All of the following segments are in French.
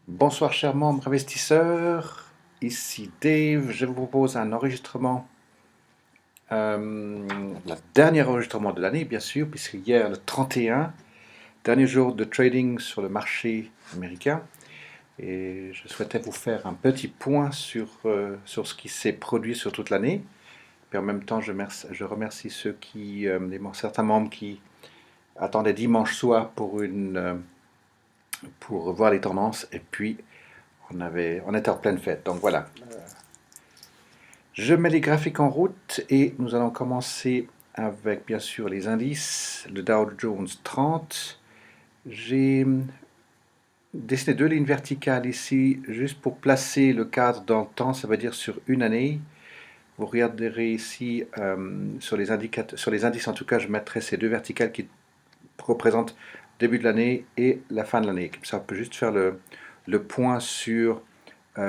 Bonsoir chers membres investisseurs, ici Dave, je vous propose un enregistrement, le dernier enregistrement de l'année bien sûr, puisque hier le 31, dernier jour de trading sur le marché américain, et je souhaitais vous faire un petit point sur ce qui s'est produit sur toute l'année, puis en même temps je remercie certains membres qui attendaient dimanche soir pour voir les tendances, et puis on était en pleine fête, donc voilà. Je mets les graphiques en route et nous allons commencer avec bien sûr les indices, le Dow Jones 30. J'ai dessiné deux lignes verticales ici juste pour placer le cadre dans le temps, ça veut dire sur une année. Vous regarderez ici sur les indices en tout cas, je mettrai ces deux verticales qui représentent le début de l'année et la fin de l'année. Comme ça, on peut juste faire le point sur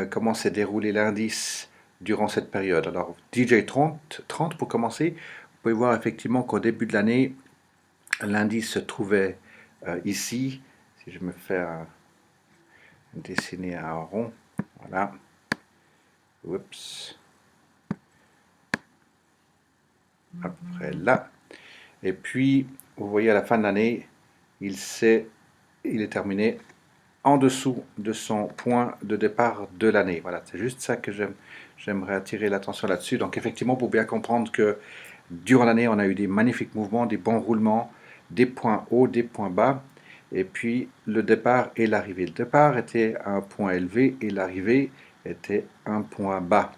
comment s'est déroulé l'indice durant cette période. Alors, DJ30 pour commencer, vous pouvez voir effectivement qu'au début de l'année, l'indice se trouvait ici. Si je me fais dessiner un rond, voilà. Oups. À peu près là. Et puis, vous voyez à la fin de l'année, il est terminé en dessous de son point de départ de l'année. Voilà, c'est juste ça que j'aimerais attirer l'attention là-dessus. Donc effectivement, pour bien comprendre que durant l'année, on a eu des magnifiques mouvements, des bons roulements, des points hauts, des points bas, et puis le départ et l'arrivée. Le départ était un point élevé et l'arrivée était un point bas.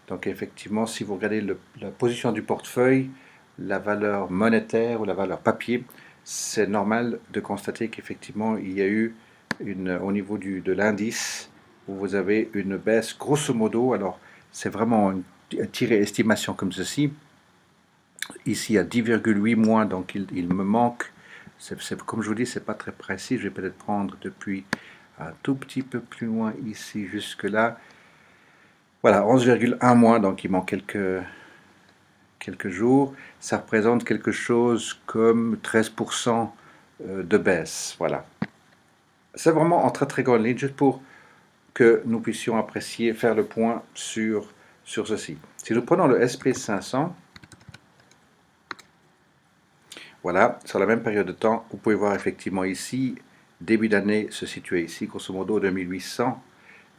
Donc effectivement, si vous regardez la position du portefeuille, la valeur monétaire ou la valeur papier, c'est normal de constater qu'effectivement, il y a eu au niveau de l'indice, où vous avez une baisse grosso modo. Alors, c'est vraiment une tirée estimation comme ceci. Ici, il y a 10,8 moins, donc il me manque. Comme je vous dis, c'est pas très précis. Je vais peut-être prendre depuis un tout petit peu plus loin ici jusque-là. Voilà, 11,1 moins, donc il manque quelques jours. Ça représente quelque chose comme 13% de baisse. Voilà. C'est vraiment en très très grande ligne, juste pour que nous puissions apprécier, faire le point sur ceci. Si nous prenons le SP500, voilà, sur la même période de temps, vous pouvez voir effectivement ici, début d'année se situer ici, grosso modo 2800,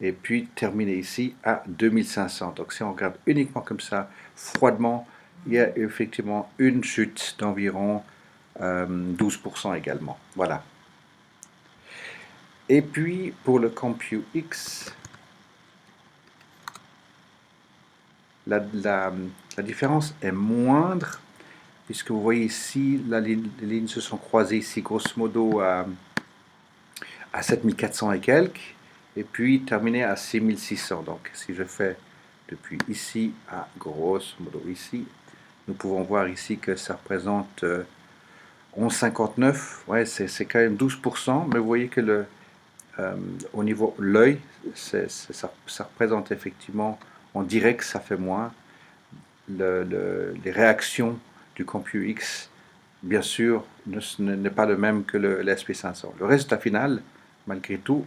et puis terminer ici à 2500. Donc si on regarde uniquement comme ça, froidement, il y a effectivement une chute d'environ 12% également. Voilà. Et puis pour le CompuX, la différence est moindre, puisque vous voyez ici, les lignes se sont croisées ici, grosso modo à 7400 et quelques, et puis terminé à 6600. Donc si je fais depuis ici à grosso modo ici, nous pouvons voir ici que ça représente 11,59. Ouais, c'est quand même 12%, mais vous voyez que au niveau l'œil, ça représente effectivement, on dirait que ça fait moins. Les réactions du CompuX, bien sûr, n'est pas le même que le SP500. Le résultat final, malgré tout,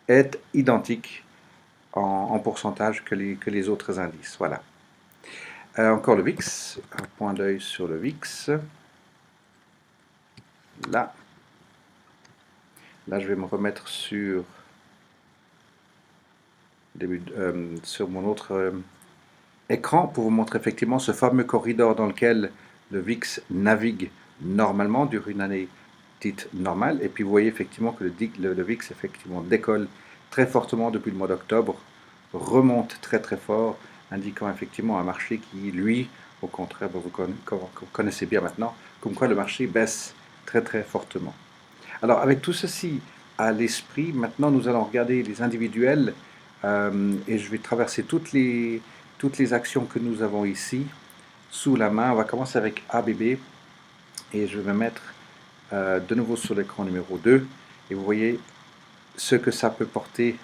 est identique en pourcentage que les autres indices. Voilà. Encore le VIX, un point d'œil sur le VIX. Là, je vais me remettre sur mon autre écran pour vous montrer effectivement ce fameux corridor dans lequel le VIX navigue normalement, dure une année dite normale. Et puis vous voyez effectivement que le VIX effectivement décolle très fortement depuis le mois d'octobre, remonte très très fort, indiquant effectivement un marché qui, lui, au contraire, vous connaissez bien maintenant, comme quoi le marché baisse très très fortement. Alors avec tout ceci à l'esprit, maintenant nous allons regarder les individuels et je vais traverser toutes les actions que nous avons ici sous la main. On va commencer avec ABB et je vais me mettre de nouveau sur l'écran numéro 2 et vous voyez ce que ça peut porter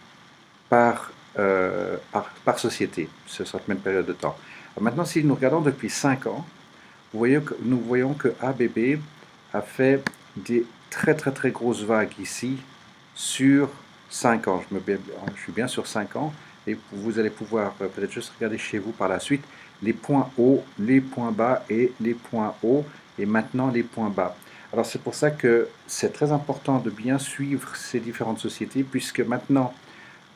par société sur cette même période de temps. Alors maintenant, si nous regardons depuis 5 ans, nous voyons que ABB a fait des très très très grosses vagues ici sur 5 ans. Je suis bien sur 5 ans. Et vous allez pouvoir peut-être juste regarder chez vous par la suite les points hauts, les points bas et les points hauts et maintenant les points bas. Alors c'est pour ça que c'est très important de bien suivre ces différentes sociétés puisque maintenant,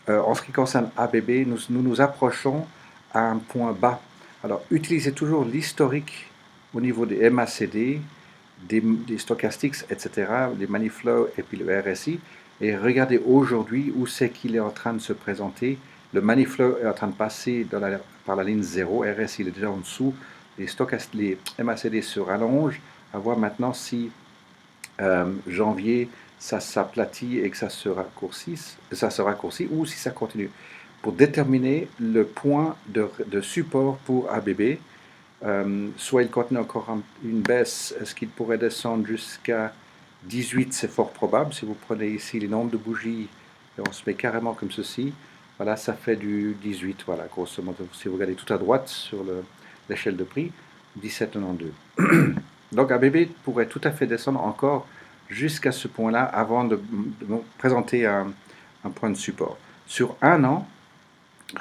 en ce qui concerne ABB, nous approchons à un point bas. Alors utilisez toujours l'historique au niveau des MACD, des stochastics, etc., les money flow et puis le RSI, et regardez aujourd'hui où c'est qu'il est en train de se présenter. Le money flow est en train de passer par la ligne 0, RSI il est déjà en dessous, les MACD se rallongent, à voir maintenant si janvier ça s'aplatit et que ça se raccourcit ou si ça continue. Pour déterminer le point de support pour ABB, soit il continue encore une baisse, est-ce qu'il pourrait descendre jusqu'à 18, c'est fort probable. Si vous prenez ici les nombres de bougies et on se met carrément comme ceci, voilà, ça fait du 18, voilà, grosso modo. Si vous regardez tout à droite sur l'échelle de prix, 17,92. Donc ABB pourrait tout à fait descendre encore jusqu'à ce point-là avant de présenter un point de support. Sur un an,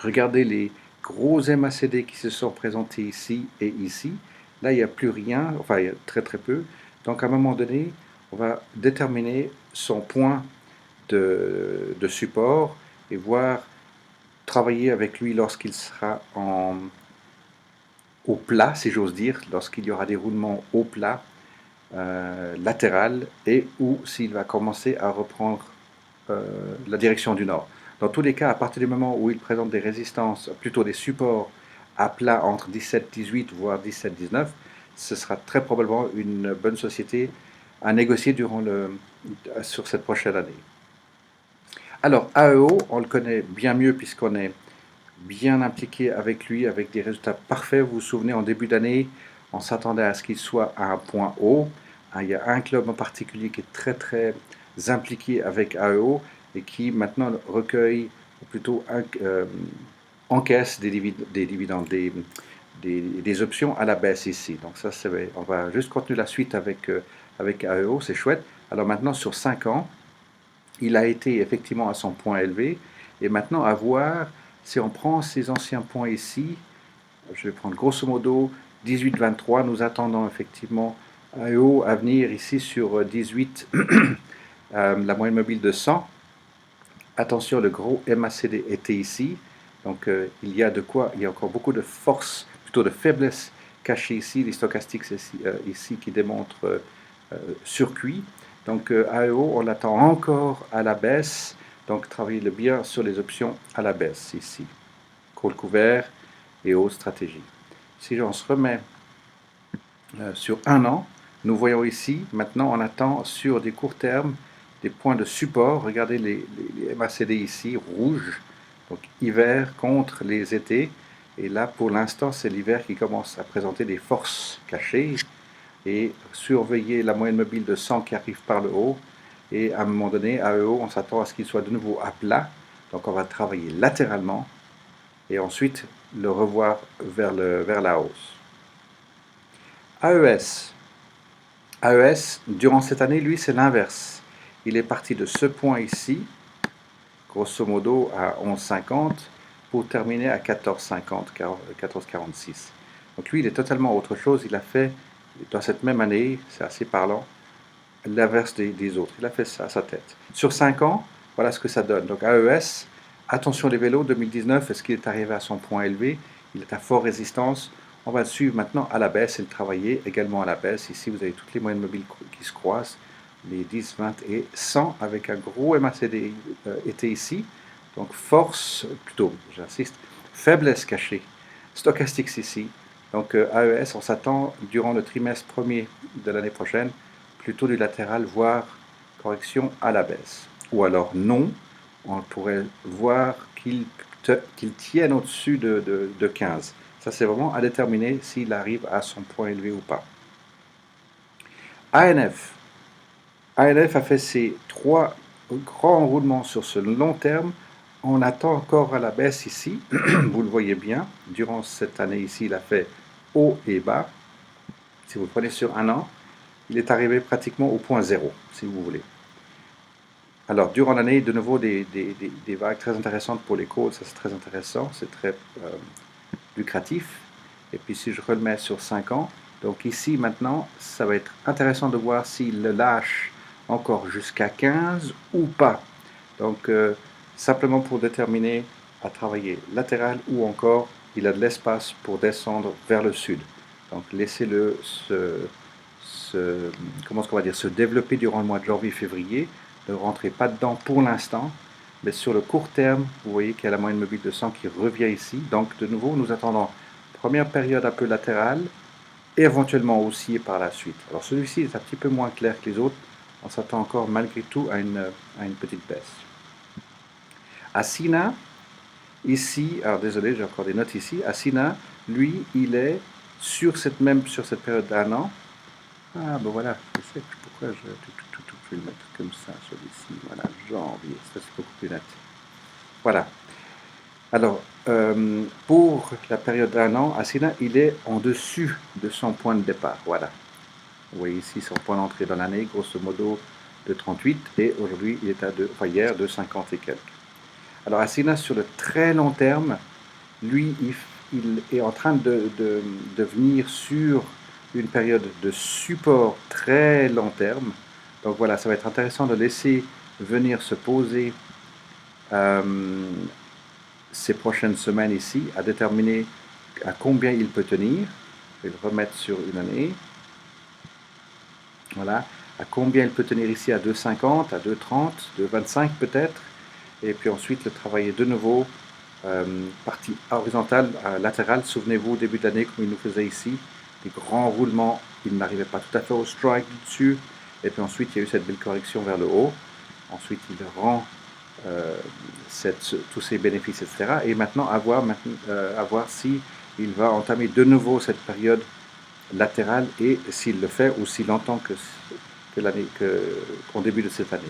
regardez les gros MACD qui se sont présentés ici et ici. Là, il n'y a plus rien, enfin, il y a très très peu. Donc, à un moment donné, on va déterminer son point de support et voir travailler avec lui lorsqu'il sera au plat, si j'ose dire, lorsqu'il y aura des roulements au plat, latéral, et ou s'il va commencer à reprendre la direction du nord. Dans tous les cas, à partir du moment où il présente des résistances, plutôt des supports à plat entre 17-18 voire 17-19, ce sera très probablement une bonne société à négocier sur cette prochaine année. Alors AEO, on le connaît bien mieux puisqu'on est bien impliqué avec lui, avec des résultats parfaits. Vous vous souvenez, en début d'année, on s'attendait à ce qu'il soit à un point haut. Il y a un club en particulier qui est très très impliqué avec AEO et qui maintenant recueille, ou plutôt encaisse des dividendes, des options à la baisse ici. Donc ça, on va juste continuer la suite avec AEO, c'est chouette. Alors maintenant, sur 5 ans, il a été effectivement à son point élevé. Et maintenant, à voir si on prend ces anciens points ici, je vais prendre grosso modo 18-23, nous attendons effectivement AEO à venir ici sur 18, la moyenne mobile de 100. Attention, le gros MACD était ici, donc il y a de quoi, il y a encore beaucoup de force, plutôt de faiblesse cachée ici, les stochastiques ici qui démontrent circuit. Donc AEO, on l'attend encore à la baisse, donc travaillez bien sur les options à la baisse ici. Call couvert et haute stratégie. Si on se remet sur un an, nous voyons ici, maintenant on attend sur des courts termes des points de support. Regardez les MACD ici, rouge, donc hiver contre les étés. Et là, pour l'instant, c'est l'hiver qui commence à présenter des forces cachées. Et surveiller la moyenne mobile de 100 qui arrive par le haut. Et à un moment donné, AEO, on s'attend à ce qu'il soit de nouveau à plat. Donc on va travailler latéralement et ensuite le revoir vers la hausse. AES. AES, durant cette année, lui, c'est l'inverse. Il est parti de ce point ici, grosso modo à 11,50, pour terminer à 14,50, 14,46. Donc lui, il est totalement autre chose. Il a fait, dans cette même année, c'est assez parlant, l'inverse des autres. Il a fait ça à sa tête. Sur 5 ans, voilà ce que ça donne. Donc AES, attention les vélos, 2019, est-ce qu'il est arrivé à son point élevé? Il est à forte résistance. On va le suivre maintenant à la baisse et le travailler également à la baisse. Ici, vous avez toutes les moyennes mobiles qui se croisent, les 10, 20 et 100 avec un gros MACD était ici. Donc force, plutôt, j'insiste, faiblesse cachée. Stochastics ici. Donc AES, on s'attend durant le trimestre premier de l'année prochaine, plutôt du latéral, voire correction à la baisse. Ou alors non, on pourrait voir qu'il tienne au-dessus de 15. Ça, c'est vraiment à déterminer s'il arrive à son point élevé ou pas. ANF. ANF a fait ses 3 grands roulements sur ce long terme. On attend encore à la baisse ici. Vous le voyez bien. Durant cette année ici, il a fait haut et bas. Si vous prenez sur un an, il est arrivé pratiquement au point 0, si vous voulez. Alors, durant l'année, de nouveau, des vagues très intéressantes pour les calls, ça c'est très intéressant, c'est très lucratif. Et puis si je remets sur 5 ans, donc ici maintenant, ça va être intéressant de voir s'il le lâche encore jusqu'à 15 ou pas. Donc simplement pour déterminer à travailler latéral ou encore il a de l'espace pour descendre vers le sud. Donc laissez-le comment est-ce qu'on va dire, se développer durant le mois de janvier-février. Ne rentrez pas dedans pour l'instant. Mais sur le court terme, vous voyez qu'il y a la moyenne mobile de 100 qui revient ici. Donc de nouveau, nous attendons première période un peu latérale, et éventuellement haussier par la suite. Alors celui-ci est un petit peu moins clair que les autres. On s'attend encore malgré tout à une petite baisse. Asina, ici, alors désolé, j'ai encore des notes ici. Asina, lui, il est sur cette période d'un an. Ah ben voilà, je sais pourquoi je vais le mettre comme ça, celui-ci. Voilà, janvier, ça c'est beaucoup plus net. Voilà. Alors, pour la période d'un an, Asina, il est en dessus de son point de départ. Voilà. Vous voyez ici son point d'entrée dans l'année, grosso modo de 38, et aujourd'hui, il est hier, de 50 et quelques. Alors, Asina, sur le très long terme, lui, il est en train de venir sur une période de support très long terme. Donc voilà, ça va être intéressant de laisser venir se poser ces prochaines semaines ici, à déterminer à combien il peut tenir. Je vais le remettre sur une année. Voilà, à combien il peut tenir ici, à 2,50, à 2,30, 2,25 peut-être. Et puis ensuite le travailler de nouveau, partie horizontale, latérale. Souvenez-vous, au début de l'année, comme il nous faisait ici, des grands roulements, il n'arrivait pas tout à fait au strike dessus. Et puis ensuite, il y a eu cette belle correction vers le haut. Ensuite, il rend tous ces bénéfices, etc. Et maintenant, à voir si il va entamer de nouveau cette période latérale et s'il le fait ou s'il entend qu'en début de cette année.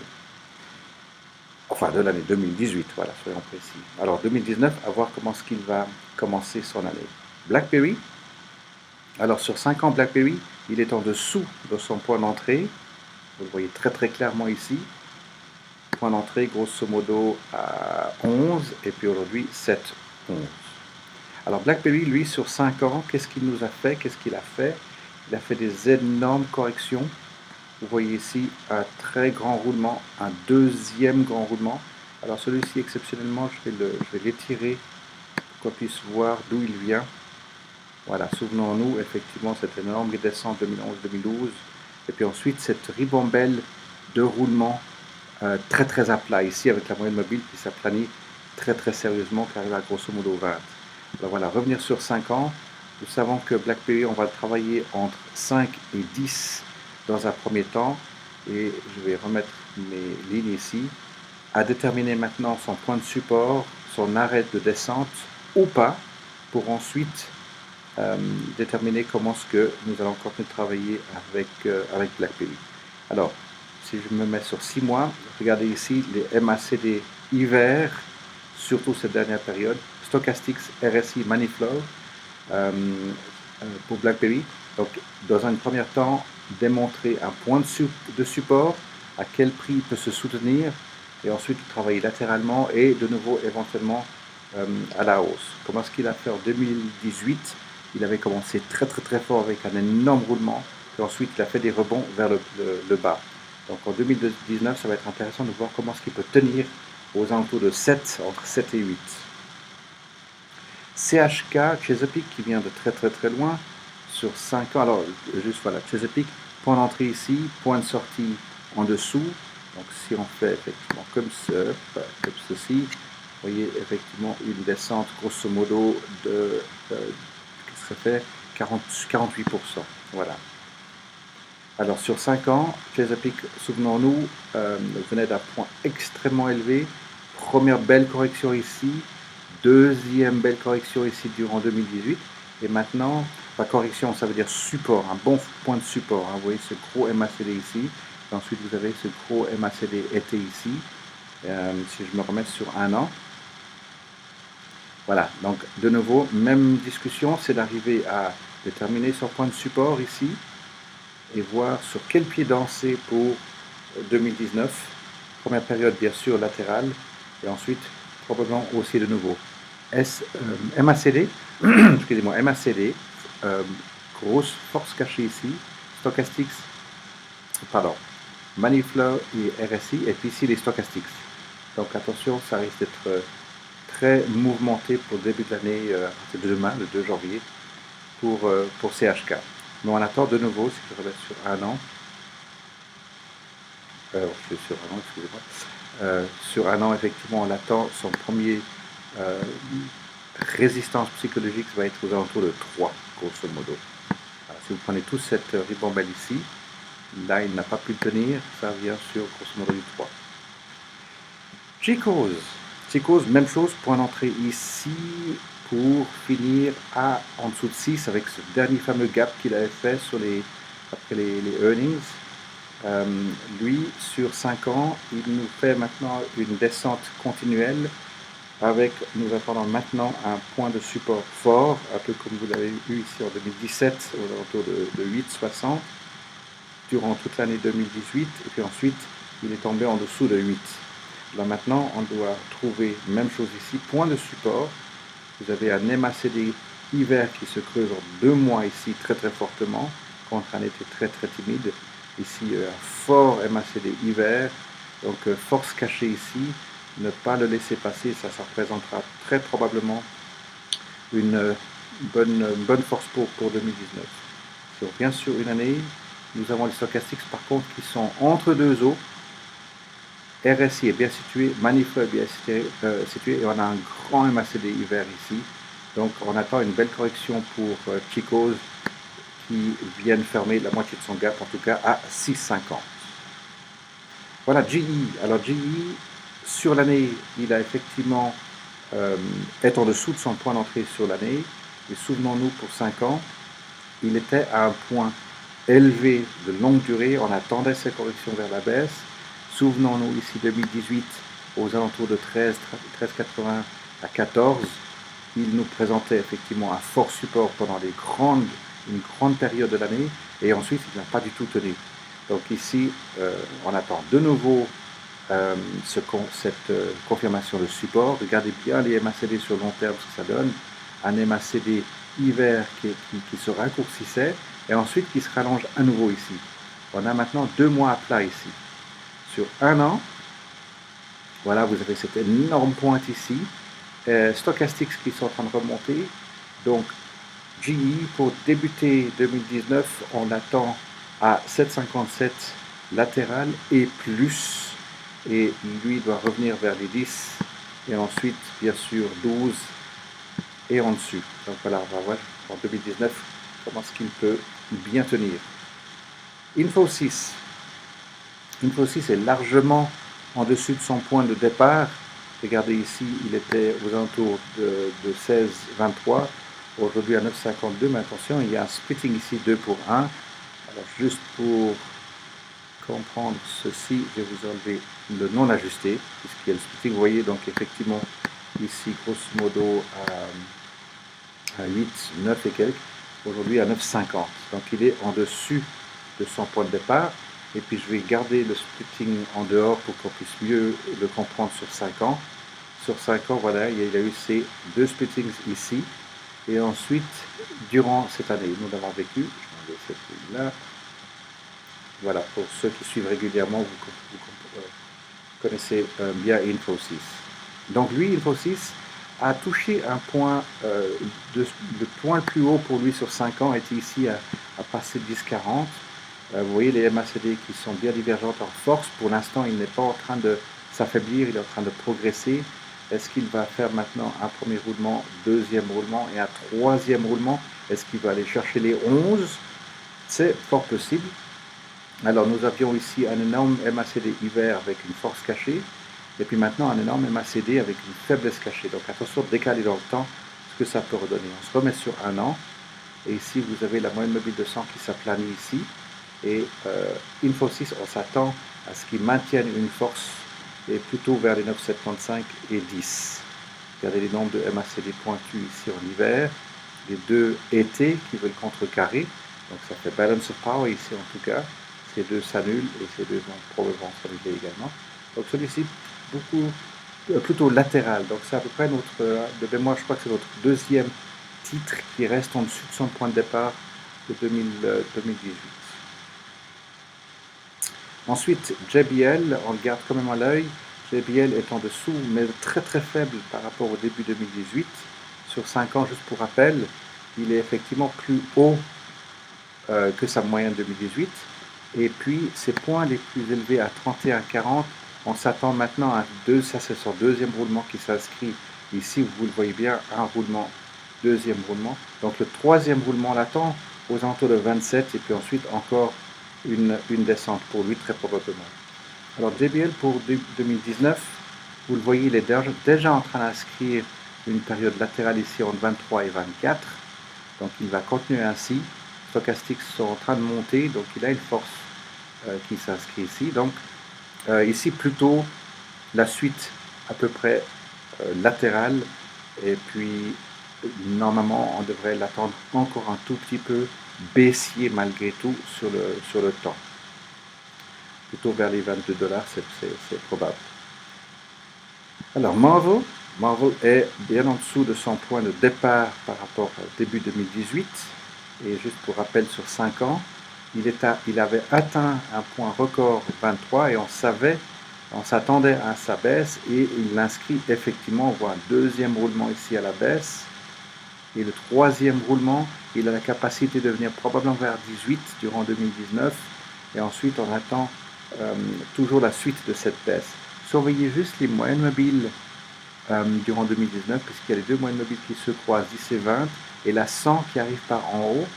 Enfin, de l'année 2018, voilà, soyons précis. Alors, 2019, à voir comment est-ce qu'il va commencer son année. BlackBerry, alors sur 5 ans, BlackBerry, il est en dessous de son point d'entrée. Vous le voyez très très clairement ici. Point d'entrée, grosso modo, à 11, et puis aujourd'hui, 7, 11. Alors, BlackBerry, lui, sur 5 ans, qu'est-ce qu'il nous a fait? Qu'est-ce qu'il a fait? Il a fait des énormes corrections. Vous voyez ici un très grand roulement, un deuxième grand roulement. Alors celui-ci, exceptionnellement, je vais l'étirer pour qu'on puisse voir d'où il vient. Voilà, souvenons-nous, effectivement, cette énorme descente 2011-2012. Et puis ensuite, cette ribambelle de roulement très très à plat, ici avec la moyenne mobile qui s'aplanit très très sérieusement, qui arrive à grosso modo 20. Alors voilà, revenir sur 5 ans. Nous savons que BlackBerry, on va le travailler entre 5 et 10 dans un premier temps, et je vais remettre mes lignes ici, à déterminer maintenant son point de support, son arrêt de descente ou pas, pour ensuite déterminer comment est-ce que nous allons continuer de travailler avec BlackBerry. Alors, si je me mets sur 6 mois, regardez ici les MACD hiver, surtout cette dernière période, Stochastics, RSI, Moneyflow, pour BlackBerry. Donc, dans un premier temps, démontrer un point de support, à quel prix il peut se soutenir, et ensuite travailler latéralement et de nouveau éventuellement à la hausse. Comment est-ce qu'il a fait en 2018? Il avait commencé très très très fort avec un énorme roulement, puis ensuite il a fait des rebonds vers le bas. Donc en 2019, ça va être intéressant de voir comment est-ce qu'il peut tenir aux alentours de 7, entre 7 et 8. CHK, Chesapeake, qui vient de très très très loin, sur 5 ans. Alors, juste voilà, Chesapeake, point d'entrée ici, point de sortie en dessous. Donc, si on fait effectivement comme ceci, vous voyez effectivement une descente grosso modo de, qu'est-ce que ça fait 48%. Voilà. Alors, sur 5 ans, Chesapeake, souvenons-nous, venait d'un point extrêmement élevé. Première belle correction ici. Deuxième belle correction ici durant 2018. Et maintenant, la correction, ça veut dire support, un bon point de support. Hein. Vous voyez ce gros MACD ici. Et ensuite, vous avez ce gros MACD été ici. Si je me remets sur un an. Voilà, donc de nouveau, même discussion, c'est d'arriver à déterminer son point de support ici et voir sur quel pied danser pour 2019. première période bien sûr latérale, et ensuite probablement aussi de nouveau. MACD, excusez-moi, MACD, grosse force cachée ici, stochastics, pardon, money flow et RSI, et puis ici les stochastics. Donc attention, ça risque d'être très mouvementé pour le début de l'année, de demain, le 2 janvier, pour CHK. Mais on attend de nouveau, si je reviens sur un an, je suis sur un an, excusez-moi, sur un an, effectivement, on attend son premier résistance psychologique, ça va être aux alentours de 3, grosso modo. Alors, si vous prenez toute cette ribambelle ici, là, il n'a pas pu le tenir, ça vient sur, grosso modo, du 3. Chicos, même chose, point d'entrée ici, pour finir en dessous de 6 avec ce dernier fameux gap qu'il avait fait après les earnings. Lui, sur 5 ans, il nous fait maintenant une descente continuelle avec, nous attendons maintenant un point de support fort, un peu comme vous l'avez eu ici en 2017, aux alentours de 8,60, durant toute l'année 2018, et puis ensuite, il est tombé en dessous de 8. Là maintenant, on doit trouver, même chose ici, point de support. Vous avez un MACD hiver qui se creuse en 2 mois ici très très fortement, contre un été très très timide. Ici, un fort MACD hiver, donc force cachée ici, ne pas le laisser passer, ça représentera très probablement une bonne force pour 2019. Si on revient sur une année, nous avons les stochastics par contre qui sont entre deux eaux. RSI est bien situé, Maniflo est bien situé, et on a un grand MACD hiver ici. Donc on attend une belle correction pour Chicos qui viennent fermer la moitié de son gap, en tout cas à 6,50. Voilà, GE. Alors GE, sur l'année, il a effectivement est en dessous de son point d'entrée sur l'année. Et souvenons-nous, pour 5 ans, il était à un point élevé de longue durée. On attendait ces corrections vers la baisse. Souvenons-nous ici 2018 aux alentours de 13,80 à 14. Il nous présentait effectivement un fort support pendant une grande période de l'année et ensuite il n'a pas du tout tenu. Donc ici, on attend de nouveau cette confirmation de support. Regardez bien les MACD sur long terme, ce que ça donne. Un MACD hiver qui se raccourcissait et ensuite qui se rallonge à nouveau ici. On a maintenant 2 mois à plat ici. Sur un an, voilà, vous avez cette énorme pointe ici. Stochastics qui sont en train de remonter. Donc, GE, pour débuter 2019, on attend à 7,57 latéral et plus. Et lui doit revenir vers les 10. Et ensuite, bien sûr, 12 et en dessus. Donc voilà, on va voir en 2019 comment est-ce qu'il peut bien tenir. Infosys est largement en dessus de son point de départ. Regardez ici, il était aux alentours de 16,23. Aujourd'hui à 9,52. Mais attention, il y a un splitting ici 2 pour 1. Alors juste pour comprendre ceci, je vais vous enlever le non ajusté, puisqu'il y a le splitting. Vous voyez donc effectivement ici, grosso modo, à 8, 9 et quelques. Aujourd'hui à 9,50. Donc il est en dessus de son point de départ. Et puis je vais garder le splitting en dehors pour qu'on puisse mieux le comprendre sur 5 ans. Sur 5 ans, voilà, il a eu ces 2 splittings ici. Et ensuite, durant cette année, nous l'avons vécu. Je vais enlever cette ligne-là. Voilà, pour ceux qui suivent régulièrement, vous connaissez bien Infosys. Donc lui, Infosys, a touché un point, le point le plus haut pour lui sur 5 ans était ici à passer 10,40. Vous voyez les MACD qui sont bien divergentes en force. Pour l'instant, il n'est pas en train de s'affaiblir, il est en train de progresser. Est-ce qu'il va faire maintenant un premier roulement, deuxième roulement et un troisième roulement? Est-ce qu'il va aller chercher les 11? C'est fort possible. Alors nous avions ici un énorme MACD hiver avec une force cachée. Et puis maintenant un énorme MACD avec une faiblesse cachée. Donc attention de décaler dans le temps ce que ça peut redonner. On se remet sur un an. Et ici vous avez la moyenne mobile de 100 qui s'aplanit ici. Et Infosys, on s'attend à ce qu'il maintienne une force et plutôt vers les 9,75 et 10. Regardez les nombres de MACD pointus ici en hiver. Les 2 étés qui veulent contrecarrer. Donc ça fait balance of power ici en tout cas. Ces 2 s'annulent et ces 2 vont probablement s'annuler également. Donc celui-ci, plutôt latéral. Donc c'est à peu près de mémoire, je crois que c'est notre deuxième titre qui reste en dessous de son point de départ de 2018. Ensuite, JBL, on le garde quand même à l'œil. JBL est en dessous, mais très très faible par rapport au début 2018. Sur 5 ans, juste pour rappel, il est effectivement plus haut que sa moyenne 2018. Et puis, ses points les plus élevés à 31,40, on s'attend maintenant à ça c'est son deuxième roulement qui s'inscrit ici, vous le voyez bien, un roulement, deuxième roulement. Donc le troisième roulement l'attend aux alentours de 27 et puis ensuite encore une descente pour lui très probablement. Alors JBL pour 2019, vous le voyez, il est déjà en train d'inscrire une période latérale ici entre 23 et 24. Donc il va continuer ainsi. Stochastics sont en train de monter, donc il a une force qui s'inscrit ici. Donc ici plutôt la suite à peu près latérale, et puis normalement on devrait l'attendre encore un tout petit peu baissier malgré tout sur le temps. Plutôt vers les 22 $, c'est probable. Alors Marvel est bien en dessous de son point de départ par rapport au début 2018. Et juste pour rappel, sur 5 ans, il avait atteint un point record 23 et on s'attendait à sa baisse et il l'inscrit effectivement. On voit un deuxième roulement ici à la baisse. Et le troisième roulement, il a la capacité de venir probablement vers 18 durant 2019. Et ensuite, on attend toujours la suite de cette baisse. Surveillez juste les moyennes mobiles durant 2019, puisqu'il y a les deux moyennes mobiles qui se croisent, 10 et 20, et la 100 qui arrive par en haut.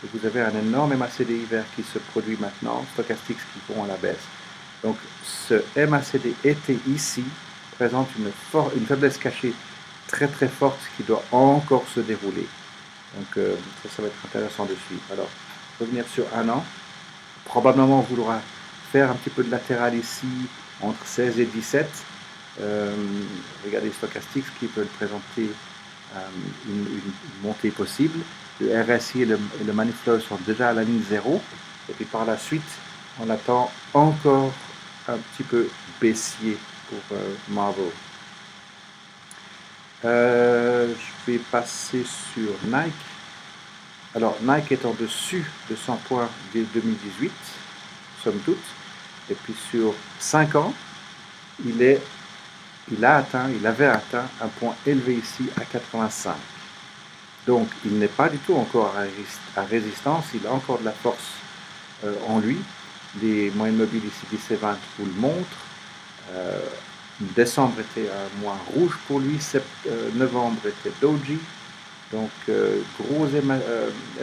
Et vous avez un énorme MACD hiver qui se produit maintenant, Stochastics qui vont à la baisse. Donc ce MACD été ici présente une faiblesse cachée très très forte qui doit encore se dérouler. Donc ça va être intéressant de suivre. Alors, revenir sur un an. Probablement on voudra faire un petit peu de latéral ici entre 16 et 17. Regardez Stochastics qui veulent présenter une montée possible. Le RSI et le Money Flow sont déjà à la ligne 0. Et puis par la suite, on attend encore un petit peu baissier pour Marvel. Je vais passer sur Nike. Alors Nike est en dessus de son point dès 2018, somme toute. Et puis sur 5 ans, il avait atteint un point élevé ici à 85. Donc il n'est pas du tout encore à résistance, il a encore de la force en lui. Les moyennes mobiles ici 10 et 20 vous le montrent. Décembre était un mois rouge pour lui, novembre était doji. Donc gros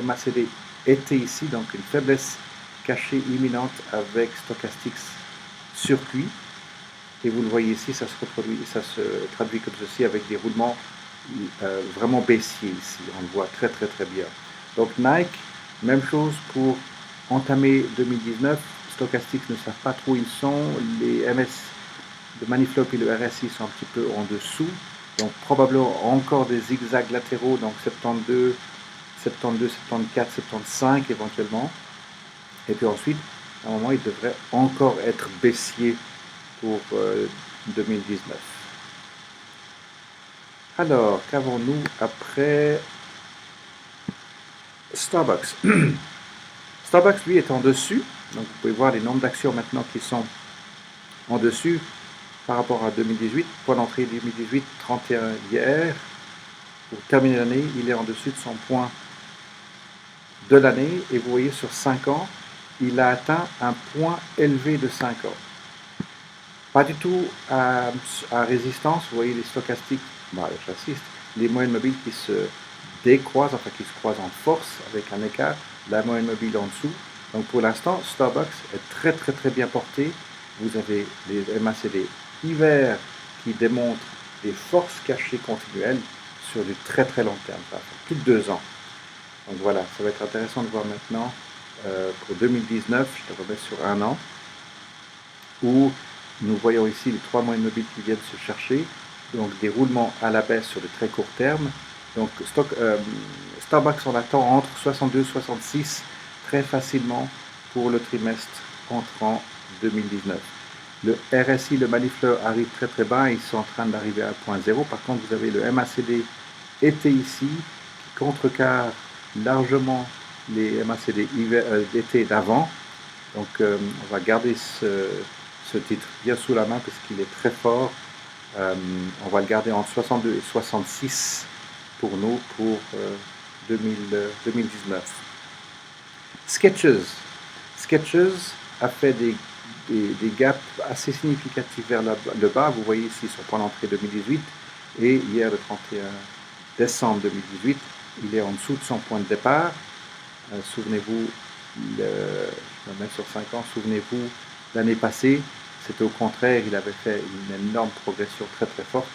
MACD était ici, donc une faiblesse cachée imminente avec Stochastics circuit. Et vous le voyez ici, ça se traduit comme ceci avec des roulements vraiment baissiers ici. On le voit très très très bien. Donc Nike, même chose pour entamer 2019. Stochastics ne savent pas trop où ils sont. Les MS, le Money Flow et le RSI sont un petit peu en dessous. Donc probablement encore des zigzags latéraux, donc 72, 74, 75 éventuellement. Et puis ensuite, à un moment, il devrait encore être baissier pour 2019. Alors, qu'avons-nous après Starbucks? Starbucks, lui, est en dessus. Donc, vous pouvez voir les nombres d'actions maintenant qui sont en dessus par rapport à 2018. Point d'entrée 2018, 31 hier. Pour terminer l'année, il est en dessus de son point de l'année. Et vous voyez, sur 5 ans, il a atteint un point élevé de 5 ans. Pas du tout à résistance. Vous voyez les stochastiques, j'assiste, les moyennes mobiles qui se décroisent, enfin qui se croisent en force avec un écart, la moyenne mobile en dessous. Donc pour l'instant, Starbucks est très très très bien porté. Vous avez les MACD hiver qui démontrent des forces cachées continuelles sur du très très long terme, ça fait plus de 2 ans. Donc voilà, ça va être intéressant de voir maintenant pour 2019, je te remets sur un an, où nous voyons ici les 3 moyennes mobiles qui viennent se chercher, donc des roulements à la baisse sur le très court terme. Donc Starbucks on attend entre 62 et 66 très facilement pour le trimestre entrant 2019. Le RSI, le Manifleur arrive très très bas, ils sont en train d'arriver à 1.0. Par contre, vous avez le MACD été ici, qui contrecarre largement les MACD d'été d'avant. Donc on va garder ce titre bien sous la main parce qu'il est très fort. On va le garder entre 62 et 66 pour nous pour 2019. Sketches. Sketches a fait des gaps assez significatifs vers le bas. Vous voyez ici son point d'entrée 2018 et hier le 31 décembre 2018, il est en dessous de son point de départ. Souvenez-vous, je vais mettre sur 5 ans, souvenez-vous, l'année passée, c'était au contraire, il avait fait une énorme progression très très forte.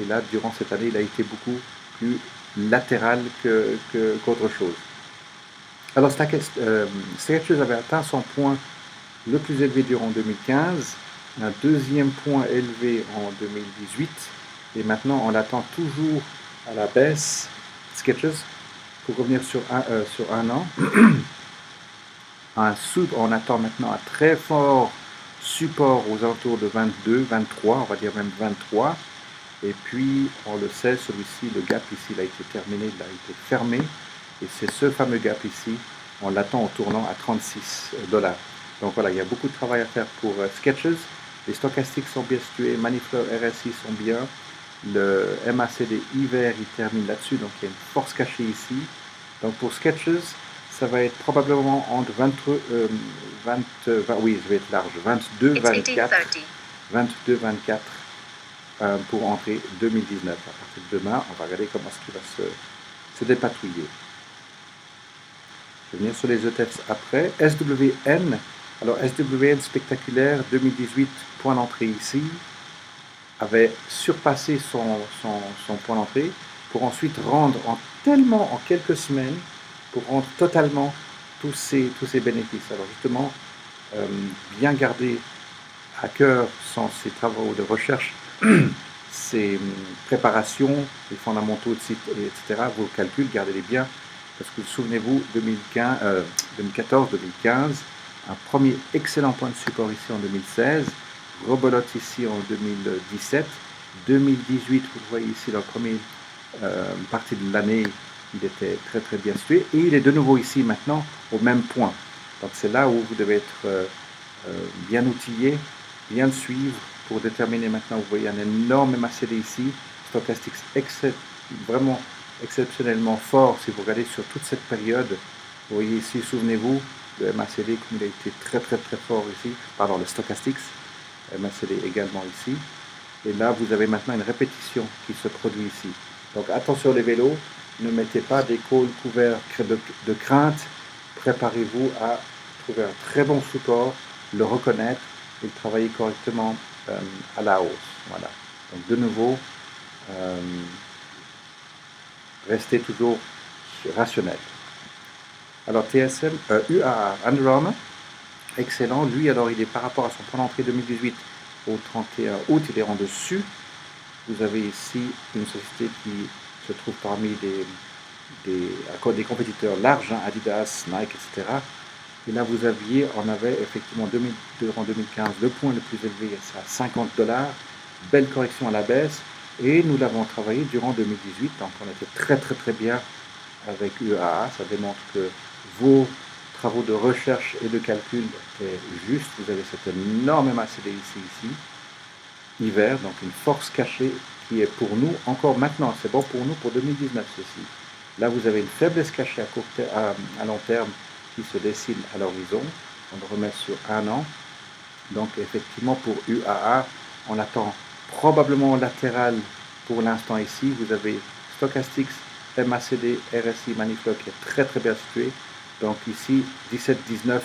Et là, durant cette année, il a été beaucoup plus latéral qu'autre chose. Alors, Skechers avait atteint son point le plus élevé durant 2015, un deuxième point élevé en 2018, et maintenant on l'attend toujours à la baisse. Skechers, pour revenir sur un an, on attend maintenant un très fort support aux alentours de 22, 23, on va dire même 23. Et puis, on le sait, celui-ci, le gap ici, il a été terminé, il a été fermé. Et c'est ce fameux gap ici, on l'attend en tournant à 36 $. Donc voilà, il y a beaucoup de travail à faire pour Skechers. Les stochastiques sont bien situés, Manifleur RSI sont bien. Le MACD hiver, il termine là-dessus, donc il y a une force cachée ici. Donc pour Skechers, ça va être probablement entre oui, je vais être large, 22, 24, 22, 24 pour entrer 2019. À partir de demain, on va regarder comment ce qui va se dépatouiller. Je vais venir sur les ETFs après. SWN, alors SWN spectaculaire, 2018, point d'entrée ici, avait surpassé son point d'entrée pour ensuite rendre en quelques semaines, pour rendre totalement tous ses bénéfices. Alors justement, bien garder à cœur sont ces travaux de recherche, ces préparations, les fondamentaux de site, etc. Vos calculs, gardez-les bien, parce que souvenez-vous, 2014-2015, un premier excellent point de support ici en 2016, rebelote ici en 2017, 2018, vous voyez ici la première partie de l'année, il était très très bien situé, et il est de nouveau ici maintenant au même point. Donc c'est là où vous devez être bien outillé, bien le suivre pour déterminer maintenant. Vous voyez un énorme MACD ici, stochastique vraiment exceptionnellement fort si vous regardez sur toute cette période. Vous voyez ici, souvenez-vous, le MACD comme il a été très très très fort ici, pardon, le stochastique, MACD également ici. Et là, vous avez maintenant une répétition qui se produit ici. Donc attention les vélos, ne mettez pas des cônes couverts de crainte, préparez-vous à trouver un très bon support, le reconnaître et travailler correctement à la hausse. Voilà. Donc de nouveau, restez toujours rationnel. Alors TSM, UAA, Under Armour, excellent. Lui, alors il est par rapport à son point d'entrée 2018 au 31 août, il est en dessus. Vous avez ici une société qui se trouve parmi des compétiteurs larges, hein, Adidas, Nike, etc. Et là, on avait effectivement durant 2015 le point le plus élevé, c'est à 50 $, belle correction à la baisse, et nous l'avons travaillé durant 2018, donc on était très très très bien avec UAA. Ça démontre que vos travaux de recherche et de calcul étaient justes. Vous avez cet énorme MACD ici, hiver, donc une force cachée qui est pour nous encore maintenant, c'est bon pour nous pour 2019 ceci. Là, vous avez une faiblesse cachée à long terme qui se dessine à l'horizon. On le remet sur un an. Donc, effectivement, pour UAA, on attend probablement latéral pour l'instant ici. Vous avez Stochastics, MACD, RSI, Manifleur qui est très très bien situé. Donc ici, 17-19,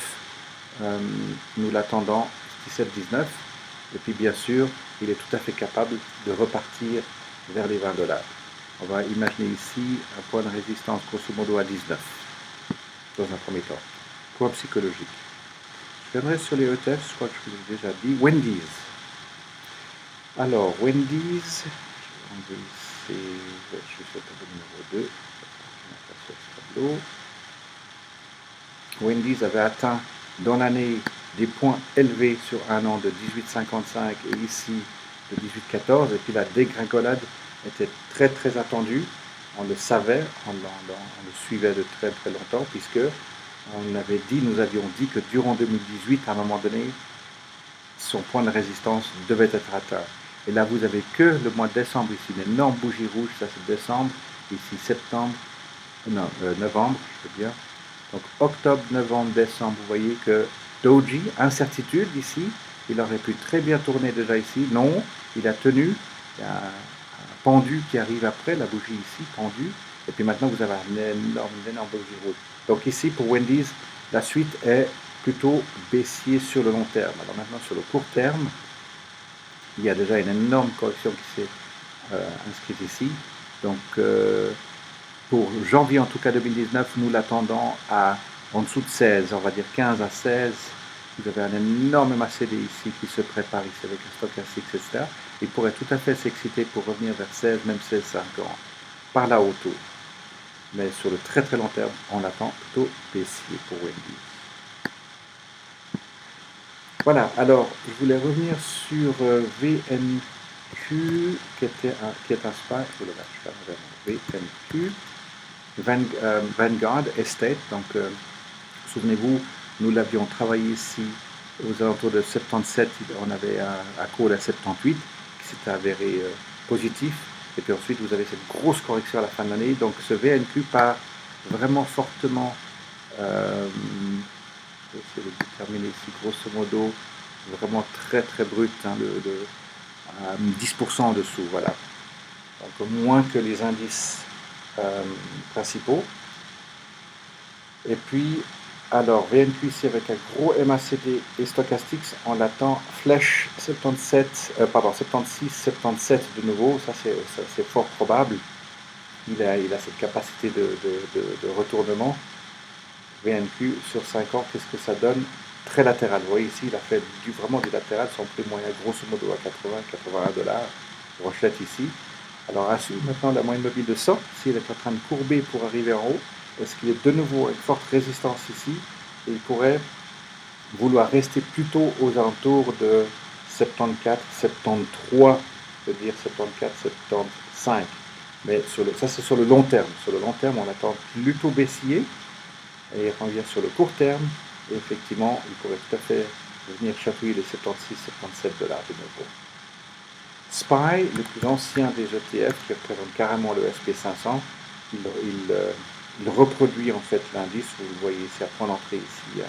nous l'attendons, 17-19. Et puis bien sûr, il est tout à fait capable de repartir vers les 20 $. On va imaginer ici un point de résistance grosso modo à 19 dans un premier temps. Point psychologique. Je viendrai sur les ETF, je crois que je vous ai déjà dit. Wendy's. Alors, Wendy's, je suis sur le numéro 2. Wendy's avait atteint dans l'année des points élevés sur un an de 18,55 et ici de 18,14. Et puis la dégringolade était très très attendue. On le savait, on le suivait de très très longtemps, puisque nous avions dit que durant 2018, à un moment donné, son point de résistance devait être atteint. Et là, vous avez que le mois de décembre ici, une énorme bougie rouge, ça c'est décembre, ici septembre, non, novembre, je veux dire. Donc octobre, novembre, décembre, vous voyez que Doji, incertitude ici, il aurait pu très bien tourner déjà ici. Non, il a tenu, il y a un pendu qui arrive après, la bougie ici, pendu, et puis maintenant vous avez une énorme bougie rouge. Donc ici, pour Wendy's, la suite est plutôt baissier sur le long terme. Alors maintenant, sur le court terme, il y a déjà une énorme correction qui s'est inscrite ici. Donc, pour janvier, en tout cas 2019, nous l'attendons en dessous de 16, on va dire 15 à 16. Vous avez un énorme MACD ici qui se prépare ici avec un stochastique, etc. Il pourrait tout à fait s'exciter pour revenir vers 16, même 16,50, par là autour. Mais sur le très très long terme, on attend plutôt baissier pour Wendy's. Voilà, alors je voulais revenir sur VNQ qui est un SPY, VNQ, Vanguard Estate. Donc, souvenez-vous, nous l'avions travaillé ici aux alentours de 77, on avait un call à 78 qui s'était avéré positif. Et puis ensuite, vous avez cette grosse correction à la fin de l'année. Donc, ce VNQ part vraiment fortement. Je vais essayer de déterminer ici, grosso modo, vraiment très très brut, hein, 10% en dessous, voilà. Donc moins que les indices principaux. Et puis, alors, VNQ ici avec un gros MACD et stochastique, on l'attend flèche 76, 77 de nouveau, ça c'est fort probable. Il a cette capacité de retournement. VNQ sur 5 ans, qu'est-ce que ça donne? Très latéral. Vous voyez ici, il a fait vraiment du latéral, son prix moyen grosso modo à 80-81 $. Rochette ici. Alors à suivre maintenant la moyenne mobile de 100, s'il est en train de courber pour arriver en haut, est-ce qu'il est de nouveau à une forte résistance ici, et il pourrait vouloir rester plutôt aux alentours de 74, 73, je veux dire 74, 75. Mais ça c'est sur le long terme. Sur le long terme, on attend plutôt baissier. Et il revient sur le court terme, et effectivement, il pourrait tout à fait venir chatouiller les 76-77 $ de nouveau. SPY, le plus ancien des ETF, qui représente carrément le SP500, il reproduit en fait l'indice, vous le voyez ici à point d'entrée ici,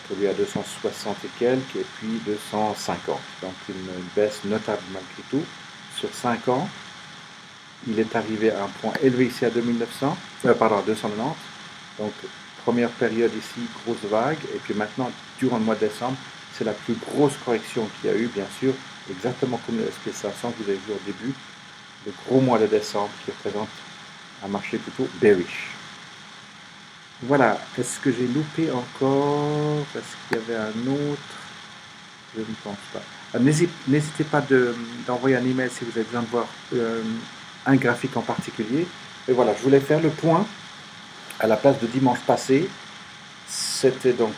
produit à 260 et quelques, et puis 250. Donc une baisse notable malgré tout. Sur 5 ans, il est arrivé à un point élevé ici à 290. Donc, première période ici, grosse vague. Et puis maintenant, durant le mois de décembre, c'est la plus grosse correction qu'il y a eu, bien sûr, exactement comme le SP500 que vous avez vu au début. Le gros mois de décembre qui représente un marché plutôt bearish. Voilà. Est-ce que j'ai loupé encore? Est-ce qu'il y avait un autre? Je ne pense pas. N'hésitez pas d'envoyer un email si vous avez besoin de voir un graphique en particulier. Et voilà, je voulais faire le point à la place de dimanche passé. C'était donc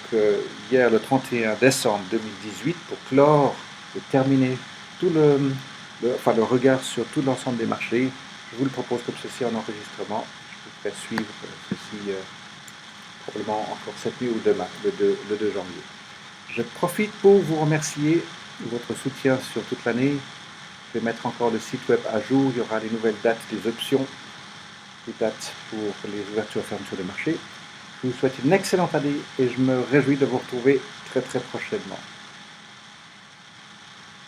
hier le 31 décembre 2018 pour clore et terminer tout le regard sur tout l'ensemble des marchés. Je vous le propose comme ceci en enregistrement. Je vous ferai suivre ceci probablement encore cette nuit ou demain, le 2 janvier. Je profite pour vous remercier de votre soutien sur toute l'année. Je vais mettre encore le site web à jour. Il y aura les nouvelles dates des options, les dates pour les ouvertures et fermetures des marchés. Je vous souhaite une excellente année et je me réjouis de vous retrouver très très prochainement.